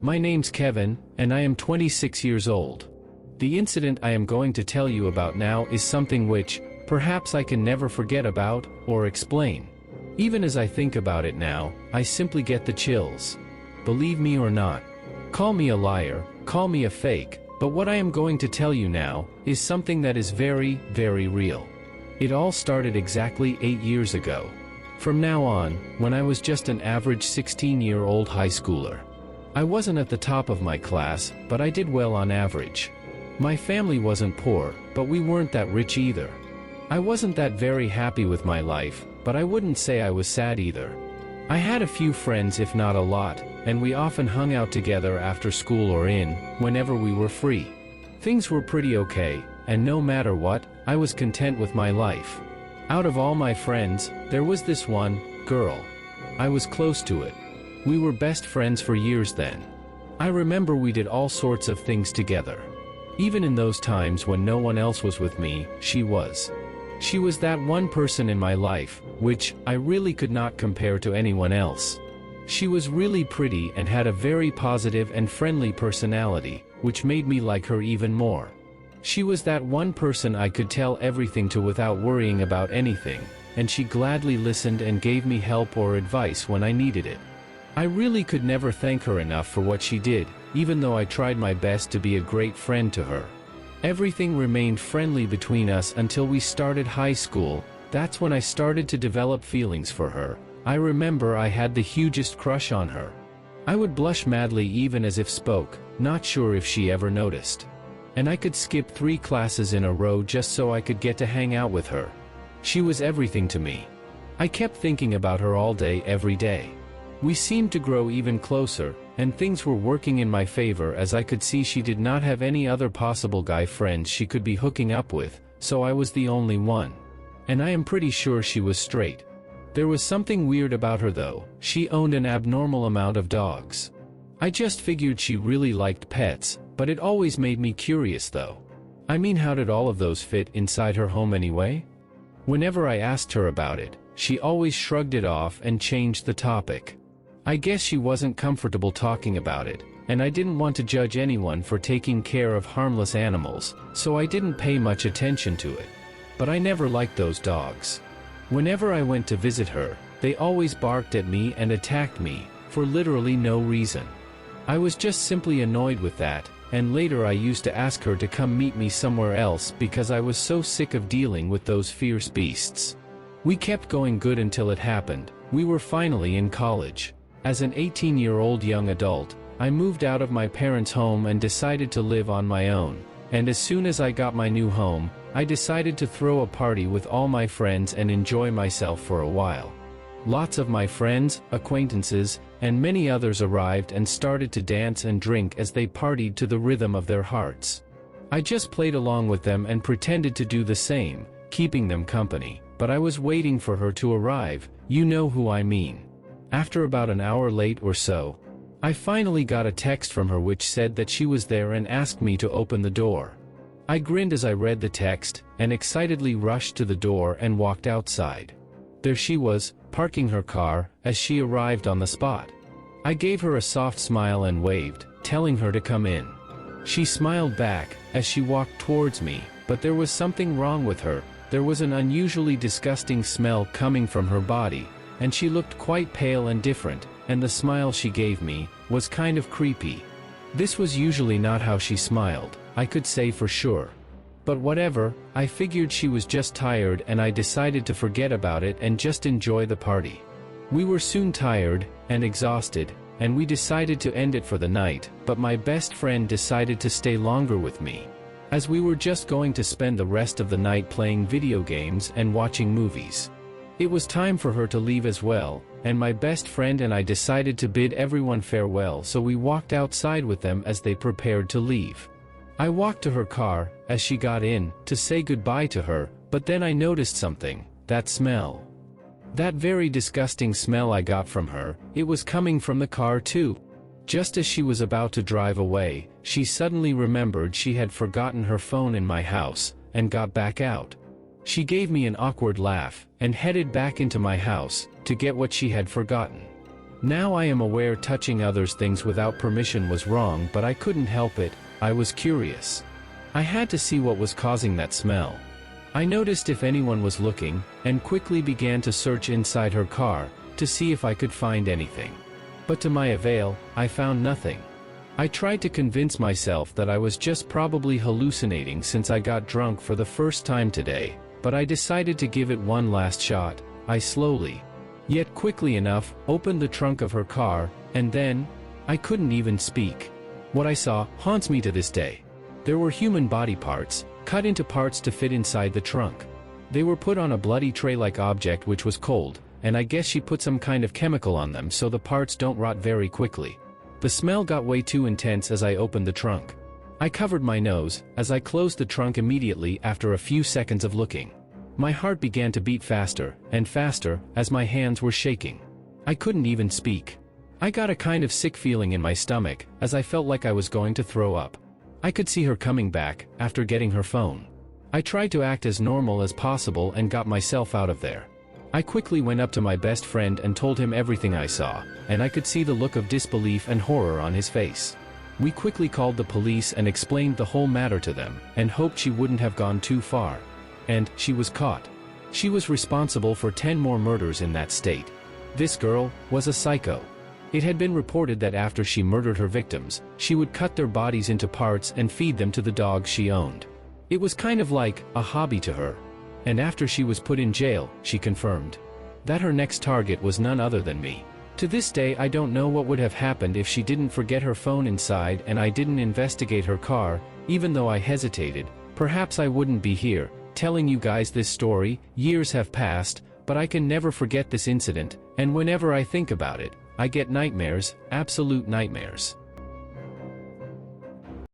My name's Kevin, and I am 26 years old. The incident I am going to tell you about now is something which, perhaps I can never forget about, or explain. Even as I think about it now, I simply get the chills. Believe me or not. Call me a liar, call me a fake, but what I am going to tell you now, is something that is very, very real. It all started exactly 8 years ago. From now on, when I was just an average 16-year-old high schooler. I wasn't at the top of my class, but I did well on average. My family wasn't poor, but we weren't that rich either. I wasn't that very happy with my life, but I wouldn't say I was sad either. I had a few friends, if not a lot, and we often hung out together after school or whenever we were free. Things were pretty okay, and no matter what, I was content with my life. Out of all my friends, there was this one girl. I was close to it. We were best friends for years then. I remember we did all sorts of things together. Even in those times when no one else was with me, she was. She was that one person in my life, which I really could not compare to anyone else. She was really pretty and had a very positive and friendly personality, which made me like her even more. She was that one person I could tell everything to without worrying about anything, and she gladly listened and gave me help or advice when I needed it. I really could never thank her enough for what she did, even though I tried my best to be a great friend to her. Everything remained friendly between us until we started high school. That's when I started to develop feelings for her. I remember I had the hugest crush on her. I would blush madly even as if spoke, not sure if she ever noticed. And I could skip 3 classes in a row just so I could get to hang out with her. She was everything to me. I kept thinking about her all day every day. We seemed to grow even closer, and things were working in my favor as I could see she did not have any other possible guy friends she could be hooking up with, so I was the only one. And I am pretty sure she was straight. There was something weird about her though. She owned an abnormal amount of dogs. I just figured she really liked pets, but it always made me curious though. I mean, how did all of those fit inside her home anyway? Whenever I asked her about it, she always shrugged it off and changed the topic. I guess she wasn't comfortable talking about it, and I didn't want to judge anyone for taking care of harmless animals, so I didn't pay much attention to it. But I never liked those dogs. Whenever I went to visit her, they always barked at me and attacked me, for literally no reason. I was just simply annoyed with that, and later I used to ask her to come meet me somewhere else because I was so sick of dealing with those fierce beasts. We kept going good until it happened. We were finally in college. As an 18-year-old young adult, I moved out of my parents' home and decided to live on my own. And as soon as I got my new home, I decided to throw a party with all my friends and enjoy myself for a while. Lots of my friends, acquaintances, and many others arrived and started to dance and drink as they partied to the rhythm of their hearts. I just played along with them and pretended to do the same, keeping them company, but I was waiting for her to arrive. You know who I mean. After about an hour late or so, I finally got a text from her which said that she was there and asked me to open the door. I grinned as I read the text, and excitedly rushed to the door and walked outside. There she was, parking her car, as she arrived on the spot. I gave her a soft smile and waved, telling her to come in. She smiled back, as she walked towards me, but there was something wrong with her. There was an unusually disgusting smell coming from her body, and she looked quite pale and different, and the smile she gave me was kind of creepy. This was usually not how she smiled, I could say for sure. But whatever, I figured she was just tired and I decided to forget about it and just enjoy the party. We were soon tired and exhausted, and we decided to end it for the night, but my best friend decided to stay longer with me, as we were just going to spend the rest of the night playing video games and watching movies. It was time for her to leave as well, and my best friend and I decided to bid everyone farewell, so we walked outside with them as they prepared to leave. I walked to her car, as she got in, to say goodbye to her, but then I noticed something, that smell. That very disgusting smell I got from her, it was coming from the car too. Just as she was about to drive away, she suddenly remembered she had forgotten her phone in my house, and got back out. She gave me an awkward laugh, and headed back into my house, to get what she had forgotten. Now I am aware touching others' things without permission was wrong, but I couldn't help it. I was curious. I had to see what was causing that smell. I noticed if anyone was looking, and quickly began to search inside her car, to see if I could find anything. But to my avail, I found nothing. I tried to convince myself that I was just probably hallucinating since I got drunk for the first time today, but I decided to give it one last shot. I slowly, yet quickly enough, opened the trunk of her car, and then, I couldn't even speak. What I saw haunts me to this day. There were human body parts, cut into parts to fit inside the trunk. They were put on a bloody tray-like object which was cold, and I guess she put some kind of chemical on them so the parts don't rot very quickly. The smell got way too intense as I opened the trunk. I covered my nose, as I closed the trunk immediately after a few seconds of looking. My heart began to beat faster, and faster, as my hands were shaking. I couldn't even speak. I got a kind of sick feeling in my stomach, as I felt like I was going to throw up. I could see her coming back, after getting her phone. I tried to act as normal as possible and got myself out of there. I quickly went up to my best friend and told him everything I saw, and I could see the look of disbelief and horror on his face. We quickly called the police and explained the whole matter to them, and hoped she wouldn't have gone too far. And she was caught. She was responsible for 10 more murders in that state. This girl was a psycho. It had been reported that after she murdered her victims, she would cut their bodies into parts and feed them to the dogs she owned. It was kind of like a hobby to her. And after she was put in jail, she confirmed that her next target was none other than me. To this day I don't know what would have happened if she didn't forget her phone inside and I didn't investigate her car. Even though I hesitated, perhaps I wouldn't be here, telling you guys this story. Years have passed, but I can never forget this incident, and whenever I think about it, I get nightmares, absolute nightmares.